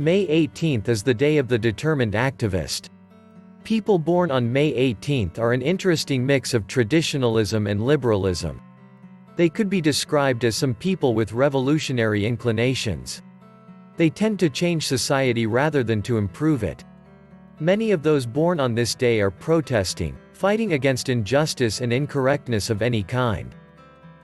May 18th is the day of the determined activist. People born on May 18th are an interesting mix of traditionalism and liberalism. They could be described as some people with revolutionary inclinations. They tend to change society rather than to improve it. Many of those born on this day are protesting, fighting against injustice and incorrectness of any kind.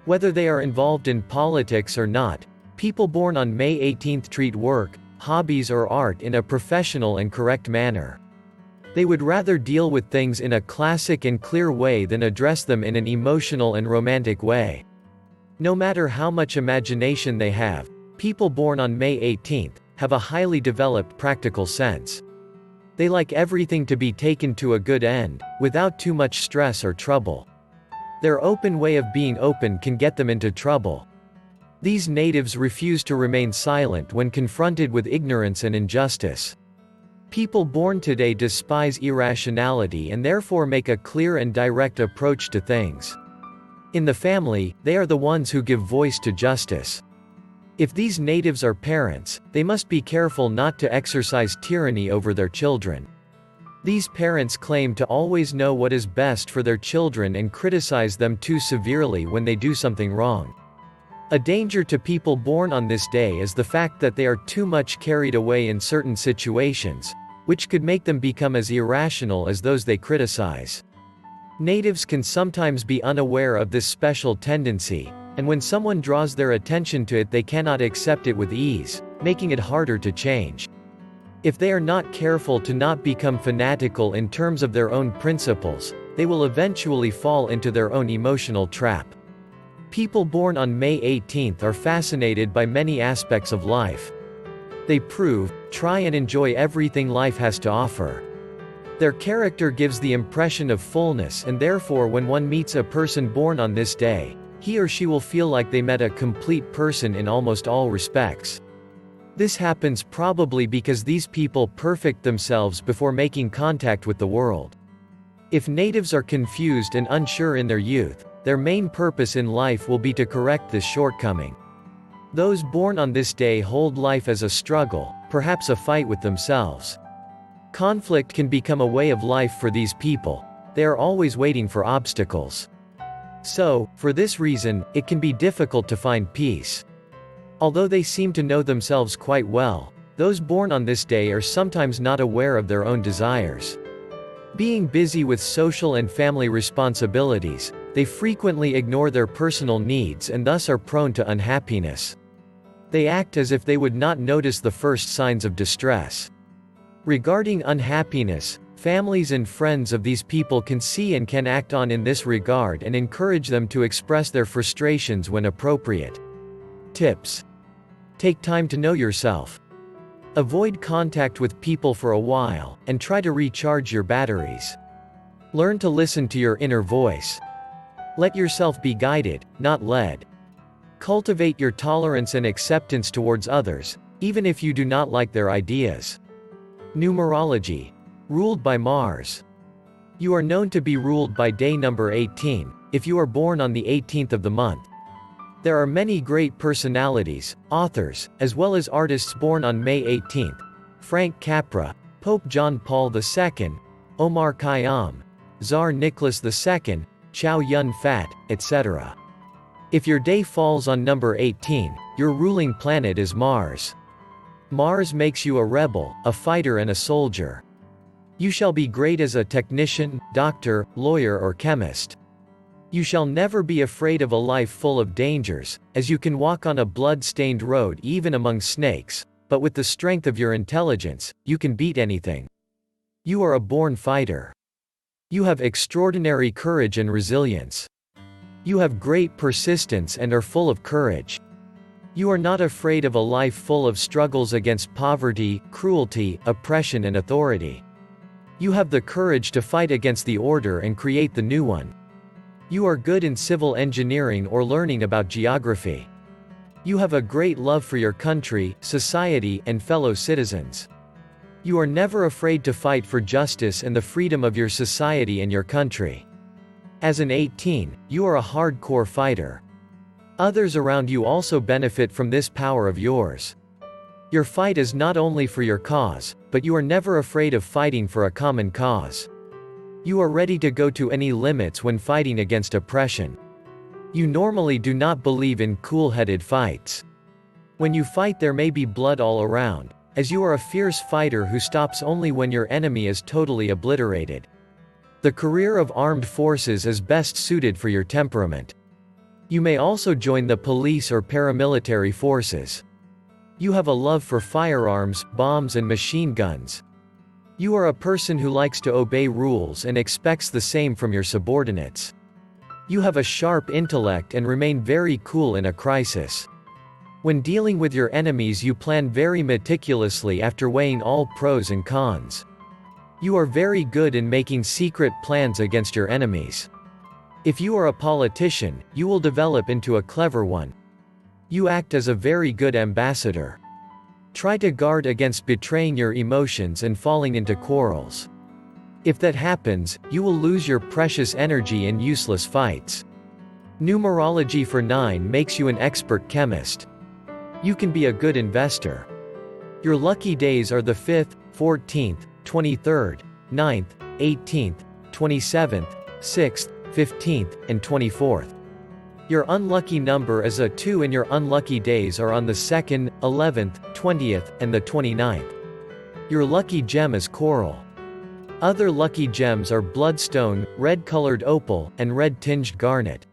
Whether they are involved in politics or not, people born on May 18th treat work, hobbies or art in a professional and correct manner. They would rather deal with things in a classic and clear way than address them in an emotional and romantic way. No matter how much imagination they have, people born on May 18th have a highly developed practical sense. They like everything to be taken to a good end, without too much stress or trouble. Their open way of being open can get them into trouble. These natives refuse to remain silent when confronted with ignorance and injustice. People born today despise irrationality and therefore make a clear and direct approach to things. In the family, they are the ones who give voice to justice. If these natives are parents, they must be careful not to exercise tyranny over their children. These parents claim to always know what is best for their children and criticize them too severely when they do something wrong. A danger to people born on this day is the fact that they are too much carried away in certain situations, which could make them become as irrational as those they criticize. Natives can sometimes be unaware of this special tendency, and when someone draws their attention to it they cannot accept it with ease, making it harder to change. If they are not careful to not become fanatical in terms of their own principles, they will eventually fall into their own emotional trap. People born on May 18th are fascinated by many aspects of life. They prove, try and enjoy everything life has to offer. Their character gives the impression of fullness, and therefore when one meets a person born on this day, he or she will feel like they met a complete person in almost all respects. This happens probably because these people perfect themselves before making contact with the world. If natives are confused and unsure in their youth, their main purpose in life will be to correct this shortcoming. Those born on this day hold life as a struggle, perhaps a fight with themselves. Conflict can become a way of life for these people. They are always waiting for obstacles. So, for this reason, it can be difficult to find peace. Although they seem to know themselves quite well, those born on this day are sometimes not aware of their own desires. Being busy with social and family responsibilities, they frequently ignore their personal needs and thus are prone to unhappiness. They act as if they would not notice the first signs of distress. Regarding unhappiness, families and friends of these people can see and can act on in this regard and encourage them to express their frustrations when appropriate. Tips: take time to know yourself. Avoid contact with people for a while, and try to recharge your batteries. Learn to listen to your inner voice. Let yourself be guided, not led. Cultivate your tolerance and acceptance towards others, even if you do not like their ideas. Numerology. Ruled by Mars. You are known to be ruled by day number 18, if you are born on the 18th of the month. There are many great personalities, authors, as well as artists born on May 18th. Frank Capra, Pope John Paul II, Omar Khayyam, Tsar Nicholas II, Chow Yun Fat, etc. If your day falls on number 18, your ruling planet is Mars. Mars makes you a rebel, a fighter and a soldier. You shall be great as a technician, doctor, lawyer or chemist. You shall never be afraid of a life full of dangers, as you can walk on a blood-stained road even among snakes, but with the strength of your intelligence, you can beat anything. You are a born fighter. You have extraordinary courage and resilience. You have great persistence and are full of courage. You are not afraid of a life full of struggles against poverty, cruelty, oppression and authority. You have the courage to fight against the order and create the new one. You are good in civil engineering or learning about geography. You have a great love for your country, society, and fellow citizens. You are never afraid to fight for justice and the freedom of your society and your country. As an 18, you are a hardcore fighter. Others around you also benefit from this power of yours. Your fight is not only for your cause, but you are never afraid of fighting for a common cause. You are ready to go to any limits when fighting against oppression. You normally do not believe in cool-headed fights. When you fight, there may be blood all around, as you are a fierce fighter who stops only when your enemy is totally obliterated. The career of armed forces is best suited for your temperament. You may also join the police or paramilitary forces. You have a love for firearms, bombs and machine guns. You are a person who likes to obey rules and expects the same from your subordinates. You have a sharp intellect and remain very cool in a crisis. When dealing with your enemies, you plan very meticulously after weighing all pros and cons. You are very good in making secret plans against your enemies. If you are a politician, you will develop into a clever one. You act as a very good ambassador. Try to guard against betraying your emotions and falling into quarrels. If that happens, you will lose your precious energy in useless fights. Numerology for 9 makes you an expert chemist. You can be a good investor. Your lucky days are the 5th, 14th, 23rd, 9th, 18th, 27th, 6th, 15th, and 24th. Your unlucky number is a 2 and your unlucky days are on the 2nd, 11th, 20th, and the 29th. Your lucky gem is coral. Other lucky gems are bloodstone, red-colored opal, and red-tinged garnet.